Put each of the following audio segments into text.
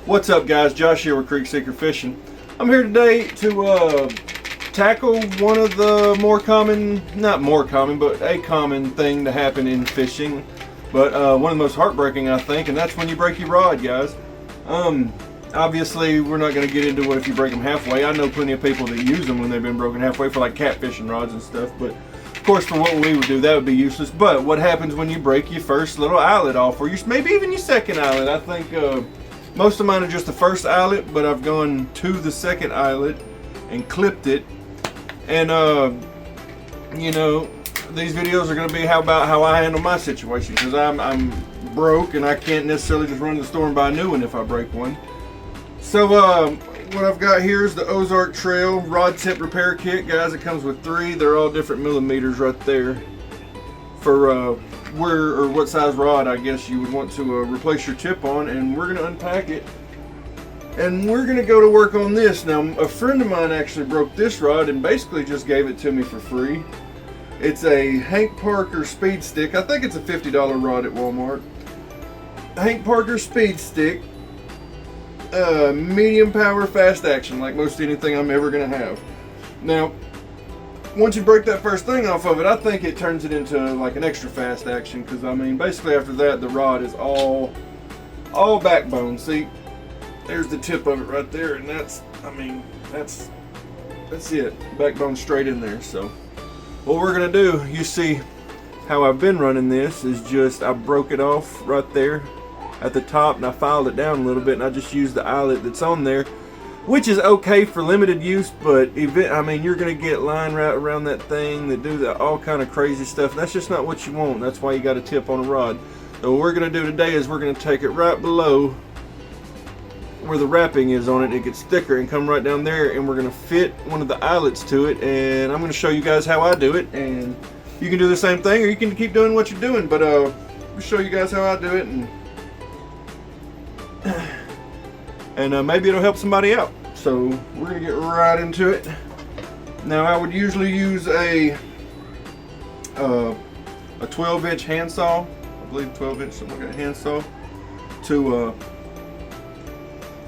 What's up, guys? Josh here with Creek Seeker Fishing. I'm here today to tackle one of the more common, not more common, but a common thing to happen in fishing, but one of the most heartbreaking, I think, and that's when you break your rod, guys. Obviously, we're not going to get into what if you break them halfway. I know plenty of people that use them when they've been broken halfway for like catfishing rods and stuff, but of course for what we would do, that would be useless. But what happens when you break your first little eyelet off, or maybe even your second eyelet? I think most of mine are just the first eyelet, but I've gone to the second eyelet and clipped it. And you know, these videos are going to be about how I handle my situation, because I'm broke and I can't necessarily just run to the store and buy a new one if I break one. So what I've got here is the Ozark Trail rod tip repair kit, guys. It comes with 3. They're all different millimeters right there for where or what size rod I guess you would want to replace your tip on. And we're going to unpack it and we're going to go to work on this. Now, a friend of mine actually broke this rod and basically just gave it to me for free. It's a Hank Parker Speed Stick. I think it's a $50 rod at Walmart. Hank Parker Speed Stick. Medium power, fast action, like most anything I'm ever going to have. Now, once you break that first thing off of it, I think it turns it into like an extra fast action, because I mean, basically after that, the rod is all backbone. See, there's the tip of it right there, and that's, I mean, that's it. Backbone straight in there. So, what we're going to do, you see how I've been running this, is just I broke it off right there at the top and I filed it down a little bit, and I just used the eyelet that's on there, which is okay for limited use, but I mean, you're gonna get line right around that thing that do all kind of crazy stuff. That's just not what you want. That's why you got a tip on a rod. So what we're gonna do today is we're gonna take it right below where the wrapping is on it. It gets thicker, and come right down there, and we're gonna fit one of the eyelets to it, and I'm gonna show you guys how I do it. And you can do the same thing, or you can keep doing what you're doing, but I'll show you guys how I do it, and maybe it'll help somebody out. So we're gonna get right into it. Now, I would usually use a 12-inch handsaw, I believe 12-inch, something like a handsaw, to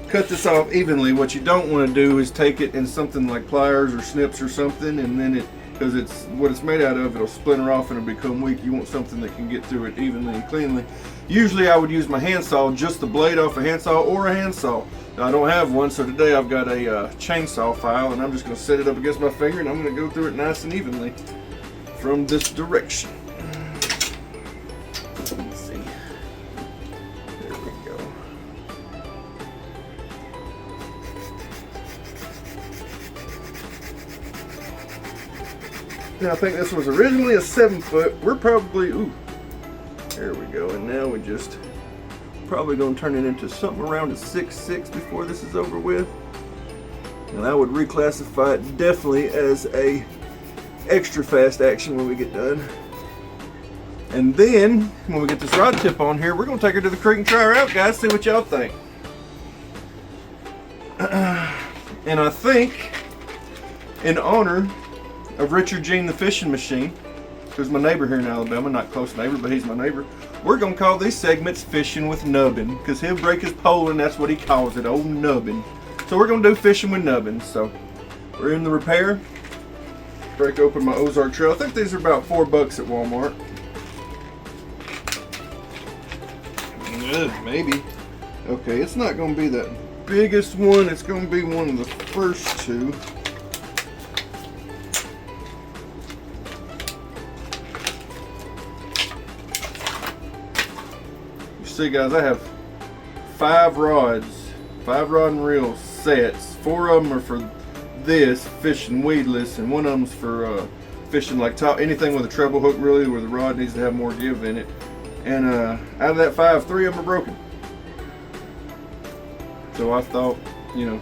cut this off evenly. What you don't want to do is take it in something like pliers or snips or something, and then because it's what it's made out of, it'll splinter off and it'll become weak. You want something that can get through it evenly and cleanly. Usually I would use my handsaw, just the blade off a handsaw, or a handsaw. Now, I don't have one, so today I've got a chainsaw file, and I'm just going to set it up against my finger, and I'm going to go through it nice and evenly from this direction. Let's see. There we go. Now, I think this was originally a 7-foot. We're probably, ooh, there we go. And now we just probably gonna turn it into something around a 6.6 before this is over with. And I would reclassify it definitely as a extra fast action when we get done. And then when we get this rod tip on here, we're gonna take her to the creek and try her out, guys. See what y'all think. And I think, in honor of Richard Jean the Fishing Machine, who's my neighbor here in Alabama, not close neighbor, but he's my neighbor, we're gonna call these segments Fishing with Nubbin, because he'll break his pole and that's what he calls it, old nubbin. So we're gonna do fishing with nubbins. So we're in the repair. Break open my Ozark Trail. I think these are about $4 at Walmart. Maybe. Okay, it's not gonna be the biggest one. It's gonna be one of the first two. See, guys, I have 5 rod and reel sets. 4 of them are for this, fishing weedless, and one of them's for fishing like anything with a treble hook, really, where the rod needs to have more give in it. And out of that 5, 3 of them are broken. So I thought, you know,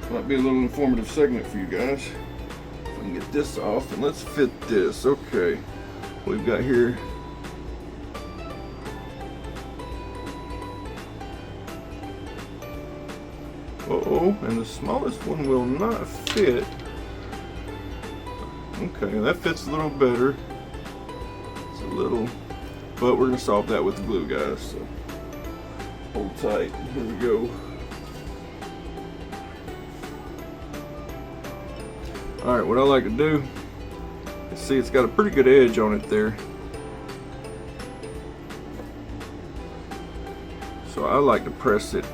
it might be a little informative segment for you guys. If I can get this off, and let's fit this. Okay, we've got here. Uh-oh, and the smallest one will not fit. Okay, that fits a little better. It's a little, but we're gonna solve that with the glue, guys. So hold tight. Here we go. All right, what I like to do is see it's got a pretty good edge on it there. So I like to press it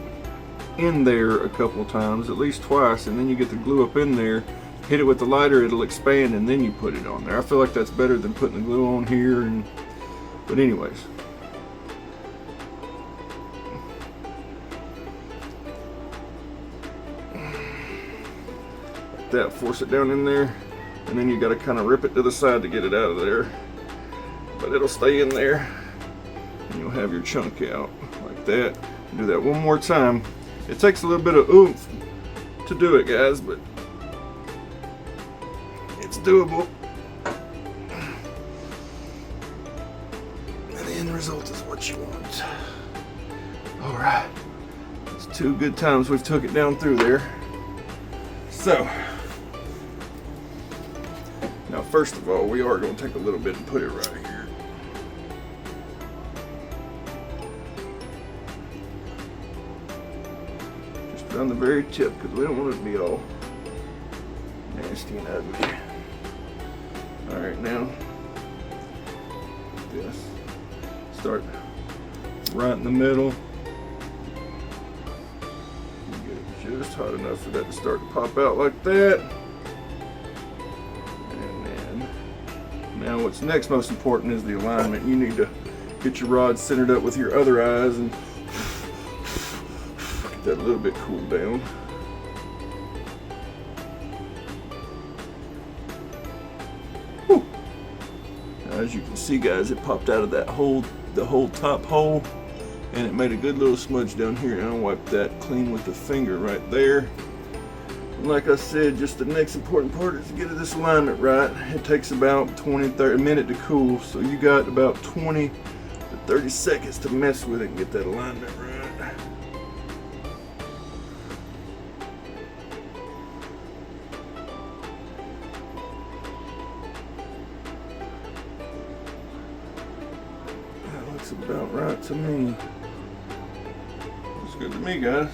in there a couple of times, at least twice, and then you get the glue up in there. Hit it with the lighter, it'll expand, and then you put it on there. I feel like that's better than putting the glue on here. But anyways. Like that, force it down in there, and then you got to kind of rip it to the side to get it out of there. But it'll stay in there, and you'll have your chunk out like that. Do that one more time. It takes a little bit of oomph to do it, guys, but it's doable. And the end result is what you want. All right, it's 2 good times we've took it down through there. So, now first of all, we are going to take a little bit and put it right here. On the very tip, because we don't want it to be all nasty and ugly. All right, now this, start right in the middle. Get it just hot enough for that to start to pop out like that. And then now what's next most important is the alignment. You need to get your rod centered up with your other eyes and that a little bit cooled down. Whew. Now, as you can see, guys, it popped out of that hole, the whole top hole, and it made a good little smudge down here. And I'll wipe that clean with the finger right there. And like I said, just the next important part is to get this alignment right. It takes about 20-30 a minute to cool, so you got about 20 to 30 seconds to mess with it and get that alignment right. About right to me. Looks good to me, guys.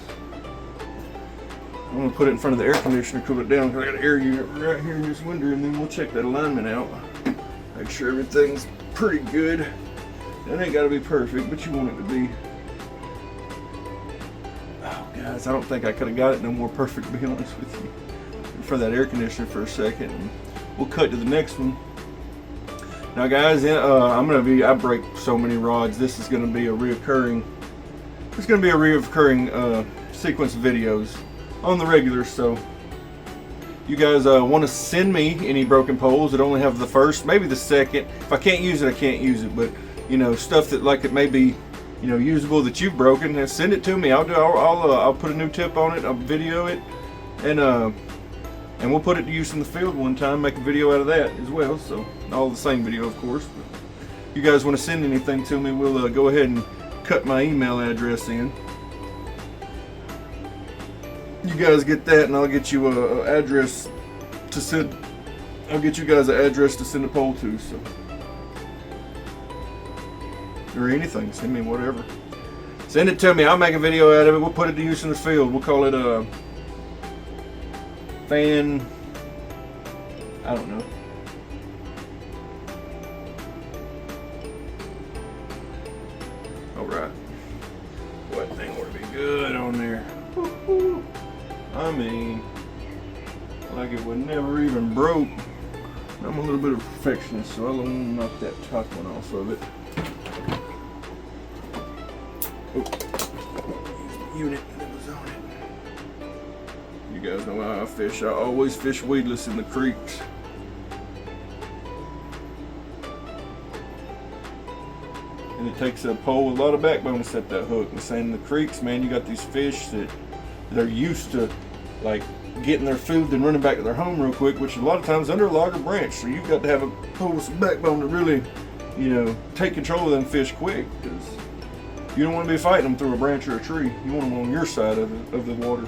I'm gonna put it in front of the air conditioner, cool it down, because I got an air unit right here in this window, and then we'll check that alignment out. Make sure everything's pretty good. It ain't gotta be perfect, but you want it to be. Oh, guys, I don't think I could have got it no more perfect, to be honest with you. In front of that air conditioner for a second, and we'll cut to the next one. Now, guys, I break so many rods. This is gonna be a reoccurring sequence of videos on the regular. So, you guys want to send me any broken poles that only have the first, maybe the second. If I can't use it, I can't use it. But you know, stuff that like it may be, you know, usable that you've broken, send it to me. I'll put a new tip on it. I'll video it, and we'll put it to use in the field one time, make a video out of that as well. So, all the same video, of course. But if you guys want to send anything to me, we'll go ahead and cut my email address in. You guys get that, and I'll get you an address to send. I'll get you guys an address to send a pole to. So, or anything, send me whatever. Send it to me. I'll make a video out of it. We'll put it to use in the field. We'll call it fan, I don't know. Alright. That thing ought to be good on there. Woo-hoo. I mean, like it would never even broke. I'm a little bit of a perfectionist, so I don't want to knock that top one off of it. Oh. Unit that was on it. You guys know how I fish. I always fish weedless in the creeks. And it takes a pole with a lot of backbone to set that hook. And saying in the creeks, man, you got these fish that they're used to like getting their food and running back to their home real quick, which a lot of times under a log or branch. So you've got to have a pole with some backbone to really, you know, take control of them fish quick, because you don't want to be fighting them through a branch or a tree. You want them on your side of the water.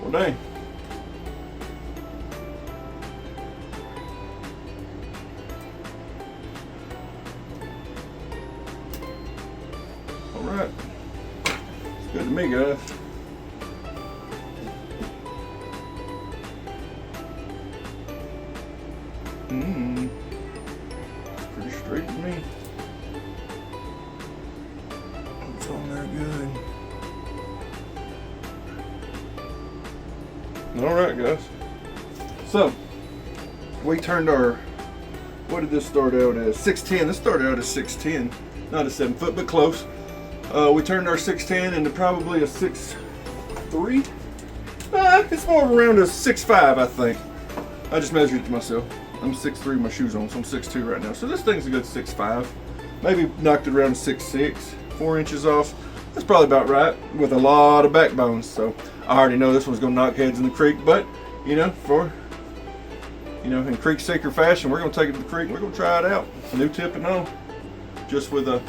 Well, dang. All right. It's good to me, guys. Pretty straight to me. It's on there good. All right, guys. So we turned our, what did this start out as? 610. This started out as 610, not a 7 foot, but close. We turned our 610 into probably a 6'3". It's more around a 6'5", I think. I just measured it to myself. I'm 6'3" with my shoes on, so I'm 6'2" right now. So this thing's a good 6'5". Maybe knocked it around 6'6", 4 inches off. That's probably about right, with a lot of backbones. So I already know this one's gonna knock heads in the creek, but you know, in creek seeker fashion, we're gonna take it to the creek and we're gonna try it out. New tip and all. Just with a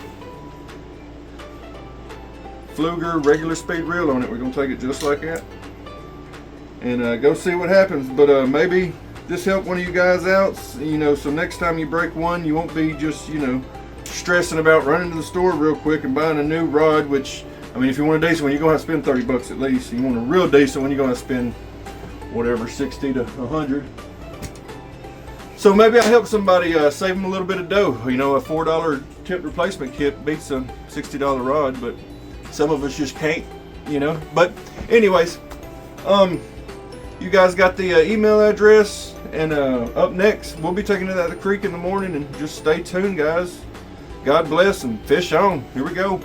Fluger regular speed reel on it. We're gonna take it just like that and go see what happens. But maybe this helped one of you guys out, you know, so next time you break one, you won't be just, you know, stressing about running to the store real quick and buying a new rod, which, I mean, if you want a decent one, you're gonna have to spend 30 bucks at least. You want a real decent one, you're gonna have to spend whatever, 60 to 100. So maybe I help somebody save them a little bit of dough. You know, a $4 tip replacement kit beats a $60 rod, but some of us just can't, you know. But anyways, you guys got the email address, and up next we'll be taking it out of the creek in the morning, and just stay tuned, guys. God bless and fish on. Here we go.